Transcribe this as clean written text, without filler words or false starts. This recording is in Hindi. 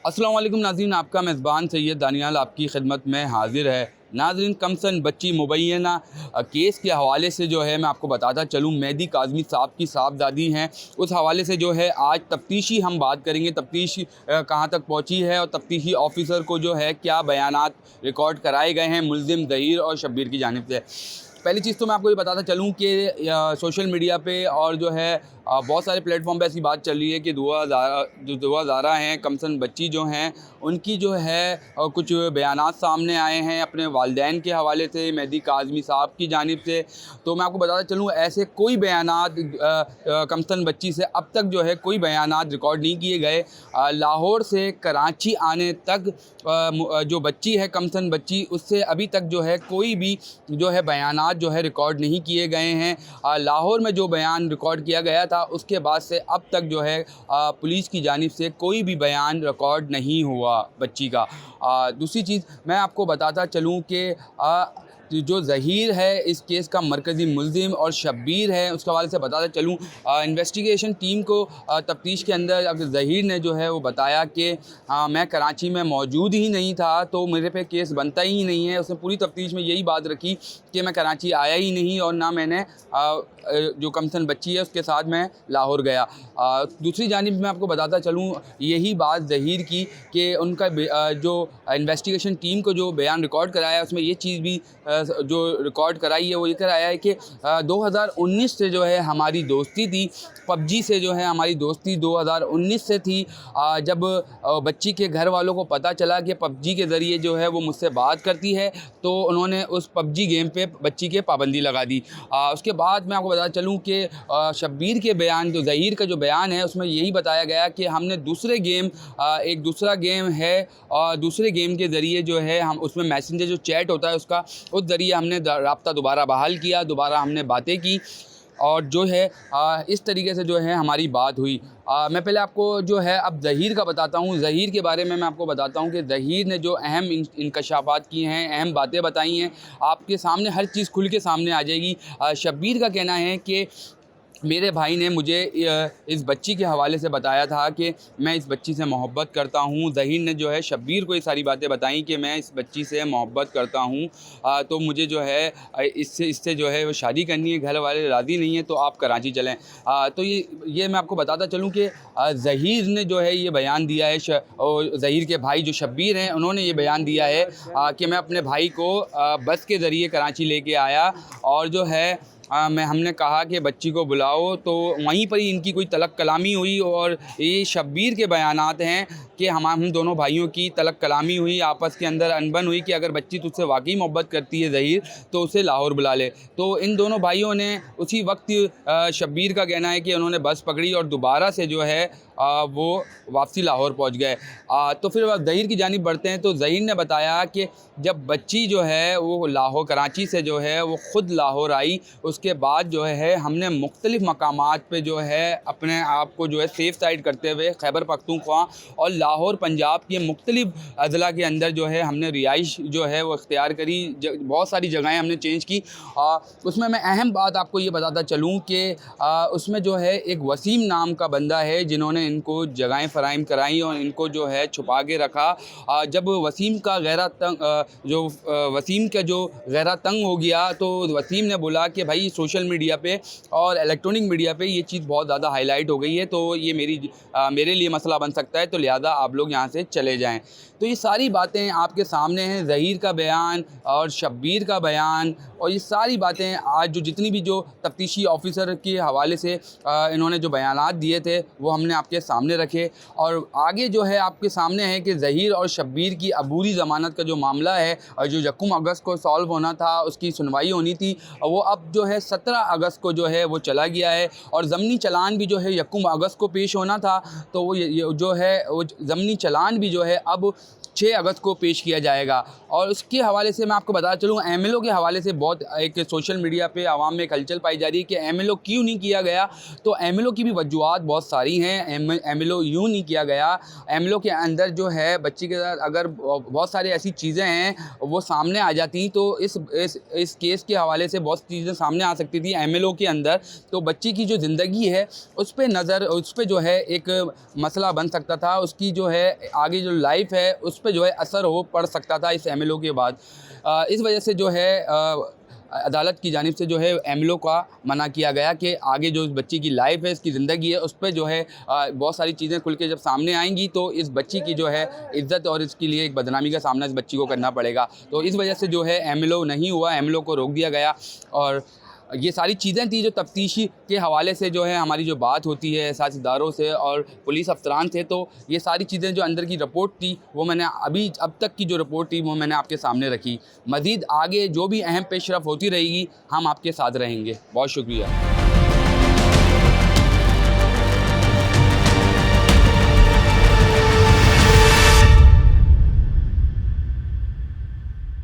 अस्सलाम वालेकुम नाज़रीन, आपका मेज़बान सैयद दानियाल आपकी खिदमत में हाज़िर है। नाज़रीन, कमसन बच्ची मुबैना केस के हवाले से जो है मैं आपको बताता चलूँ, मेहदी काज़मी साहब की साहबज़ादी हैं। उस हवाले से जो है आज तफ्तीशी हम बात करेंगे, तफ्तीश कहाँ तक पहुँची है और तफ्तीशी ऑफ़िसर को जो है क्या बयानात रिकॉर्ड कराए गए हैं मुल्ज़िम ज़हीर और शब्बीर की जानिब से। पहली चीज़ तो मैं आपको ये बताता चलूँ कि सोशल मीडिया पे और जो है बहुत सारे प्लेटफॉर्म पे ऐसी बात चल रही है कि दुआ ज़ारा हैं, कमसन बच्ची जो हैं, उनकी जो है कुछ बयानात सामने आए हैं अपने वालिदैन के हवाले से, मेहदी काज़मी साहब की जानिब से। तो मैं आपको बताता चलूँ, ऐसे कोई बयानात कमसन बच्ची से अब तक जो है कोई बयानात रिकॉर्ड नहीं किए गए। लाहौर से कराची आने तक जो बच्ची है कमसन बच्ची, उससे अभी तक जो है कोई भी जो है बयानात जो है रिकॉर्ड नहीं किए गए हैं। लाहौर में जो बयान रिकॉर्ड किया गया था उसके बाद से अब तक जो है पुलिस की जानिब से कोई भी बयान रिकॉर्ड नहीं हुआ बच्ची का। दूसरी चीज़ मैं आपको बताता चलूँ कि जो ज़हीर है इस केस का मरकज़ी मुल्ज़िम और शब्बीर है, उसके हवाले से बताता चलूँ, इन्वेस्टिगेशन टीम को तफ्तीश के अंदर अब ज़हीर ने जो है वो बताया कि मैं कराची में मौजूद ही नहीं था, तो मेरे पे केस बनता ही नहीं है। उसने पूरी तफ्तीश में यही बात रखी कि मैं कराची आया ही नहीं और ना मैंने जो कमसन बच्ची है उसके साथ मैं लाहौर गया। दूसरी जानिब मैं आपको बताता चलूँ, यही बात ज़हीर की कि उनका जो इन्वेस्टिगेशन टीम को जो बयान रिकॉर्ड कराया उसमें ये चीज़ भी जो रिकॉर्ड कराई है वो ये कराया है कि 2019 से जो है हमारी दोस्ती थी, पबजी से जो है हमारी दोस्ती 2019 से थी। जब बच्ची के घर वालों को पता चला कि पबजी के ज़रिए जो है वो मुझसे बात करती है, तो उन्होंने उस पबजी गेम पे बच्ची के पाबंदी लगा दी। उसके बाद मैं आपको बताता चलूँ कि शब्बीर के बयान, जो ज़हीर का जो बयान है उसमें यही बताया गया कि हमने दूसरे गेम एक दूसरा गेम है और दूसरे गेम के ज़रिए जो है हम उसमें मैसेंजर जो चैट होता है उसका, उस ज़रिए हमने राब्ता दोबारा बहाल किया, दोबारा हमने बातें की और जो है इस तरीके से जो है हमारी बात हुई। मैं पहले आपको जो है अब ज़हीर का बताता हूँ। ज़हीर के बारे में मैं आपको बताता हूँ कि ज़हीर ने जो अहम इंकशाफात किए हैं, अहम बातें बताई हैं, आपके सामने हर चीज़ खुल के सामने आ जाएगी। शब्बीर का कहना है कि मेरे भाई ने मुझे इस बच्ची के हवाले से बताया था कि मैं इस बच्ची से मोहब्बत करता हूँ। ज़हीर ने जो है शब्बीर को ये सारी बातें बताई कि मैं इस बच्ची से मोहब्बत करता हूँ, तो मुझे जो है इससे जो है वो शादी करनी है, घर वाले राज़ी नहीं हैं, तो आप कराची चलें। तो ये मैं आपको बताता चलूँ कि ज़हीर ने जो है ये बयान दिया है और ज़हीर के भाई जो शब्बीर हैं उन्होंने ये बयान दिया है कि मैं अपने भाई को बस के ज़रिए कराची लेके आया और जो है हमने कहा कि बच्ची को बुलाओ, तो वहीं पर ही इनकी कोई तलक कलामी हुई और ये शब्बीर के बयानात हैं कि हम दोनों भाइयों की तलक कलामी हुई, आपस के अंदर अनबन हुई कि अगर बच्ची तुझसे वाकई मोहब्बत करती है ज़हीर तो उसे लाहौर बुला ले। तो इन दोनों भाइयों ने उसी वक्त शब्बीर का कहना है कि उन्होंने बस पकड़ी और दोबारा से जो है वो वापसी लाहौर पहुंच गए। तो फिर ज़हीर की जानिब बढ़ते हैं। तो ज़हीर ने बताया कि जब बच्ची जो है वो लाहौर कराची से जो है वो ख़ुद लाहौर आई, उसके बाद जो है हमने मुख्तलिफ़ मकामात पे जो है अपने आप को जो है सेफ़ साइड करते हुए खैबर पख्तूनख्वा और लाहौर पंजाब के मुख्तलिफ़ अज़ला के अंदर जो है हमने रिहाइश जो है वो इख्तियार करी, बहुत सारी जगहें हमने चेंज की। उसमें मैं अहम बात आपको ये बताता चलूँ कि उसमें जो है एक वसीम नाम का बंदा है जिन्होंने इनको जगहें फ़राहम कराई और इनको जो है छुपा के रखा। जब वसीम का गहरा तंग हो गया तो वसीम ने बोला कि भाई सोशल मीडिया पे और इलेक्ट्रॉनिक मीडिया पे ये चीज़ बहुत ज़्यादा हाईलाइट हो गई है, तो ये मेरे लिए मसला बन सकता है, तो लिहाजा आप लोग यहाँ से चले जाएं। तो ये सारी बातें आपके सामने हैं, ज़हीर का बयान और शब्बीर का बयान और ये सारी बातें आज जो जितनी भी जो तफ्तीशी ऑफिसर के हवाले से इन्होंने जो बयानात दिए थे वो हमने आपके सामने रखे। और आगे जो है आपके सामने है कि ज़हीर और शब्बीर की अबूरी ज़मानत का जो मामला है और जो यकम अगस्त को सॉल्व होना था, उसकी सुनवाई होनी थी, वो अब जो है 17 अगस्त को जो है वो चला गया है। और ज़मनी चलान भी जो है यकम अगस्त को पेश होना था, तो वो जो है वो ज़मनी चलान भी जो है अब 6 अगस्त को पेश किया जाएगा। और उसके हवाले से मैं आपको बताता चलूँ, एमएलओ के हवाले से बहुत एक सोशल मीडिया पे आवाम में एक हलचल पाई जा रही है कि एमएलओ क्यों नहीं किया गया। तो एमएलओ की भी वजूहात बहुत सारी हैं। एमएलओ यूँ नहीं किया गया, एमएलओ के अंदर जो है बच्ची के साथ अगर बहुत सारी ऐसी चीज़ें हैं वो सामने आ जाती तो इस केस के हवाले से बहुत चीज़ें सामने आ सकती थी एमएलओ के अंदर। तो बच्ची की जो ज़िंदगी है उस पे जो है एक मसला बन सकता था, उसकी जो है आगे जो लाइफ है उस पे जो है असर हो पड़ सकता था इस एमएलओ के बाद। इस वजह से जो है अदालत की जानिब से जो है एमएलओ का मना किया गया कि आगे जो इस बच्ची की लाइफ है, इसकी ज़िंदगी है, उस पे जो है बहुत सारी चीज़ें खुल के जब सामने आएंगी तो इस बच्ची की जो है इज़्ज़त और इसके लिए एक बदनामी का सामना इस बच्ची को करना पड़ेगा। तो इस वजह से जो है एमएलओ नहीं हुआ, एमएलओ को रोक दिया गया। और ये सारी चीज़ें थी जो तफ्तीशी के हवाले से जो है हमारी जो बात होती है सियासतदानों से और पुलिस अफसरान थे, तो ये सारी चीज़ें जो अंदर की रिपोर्ट थी वो मैंने अब तक की जो रिपोर्ट थी वो मैंने आपके सामने रखी। मज़ीद आगे जो भी अहम पेशरफ होती रहेगी हम आपके साथ रहेंगे। बहुत शुक्रिया।